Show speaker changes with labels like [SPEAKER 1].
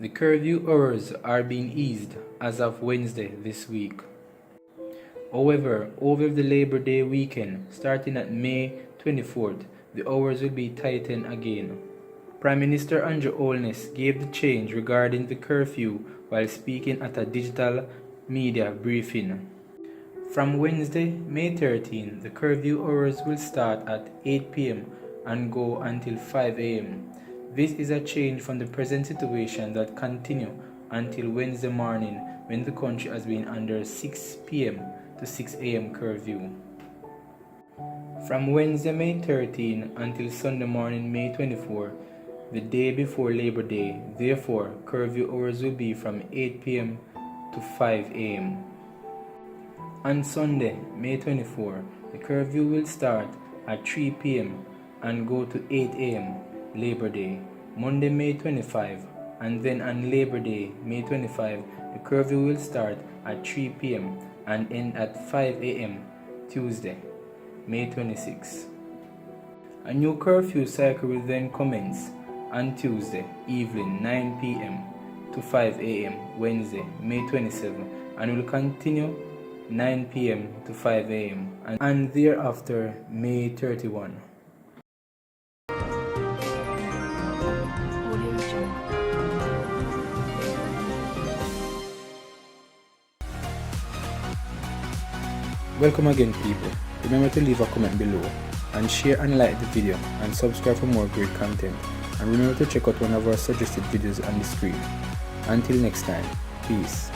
[SPEAKER 1] The curfew hours are being eased as of Wednesday this week. However, over the Labor Day weekend, starting at May 24th, the hours will be tightened again. Prime Minister Andrew Holness gave the change regarding the curfew while speaking at a digital media briefing. From Wednesday, May 13, the curfew hours will start at 8 p.m. and go until 5 a.m. This is a change from the present situation that continues until Wednesday morning when the country has been under 6 p.m. to 6 a.m. curfew. From Wednesday, May 13 until Sunday morning, May 24, the day before Labor Day, therefore, curfew hours will be from 8 p.m. to 5 a.m. On Sunday, May 24, the curfew will start at 3 p.m. and go to 8 a.m. Labor Day, Monday, May 25, and then on Labor Day, May 25, the curfew will start at 3 p.m. and end at 5 a.m. Tuesday, May 26. A new curfew cycle will then commence on Tuesday evening 9 p.m. to 5 a.m. Wednesday, May 27, and will continue 9 p.m. to 5 a.m. and thereafter May 31. Welcome again, people. Remember to leave a comment below and share and like the video and subscribe for more great content, and remember to check out one of our suggested videos on the screen. Until next time, peace.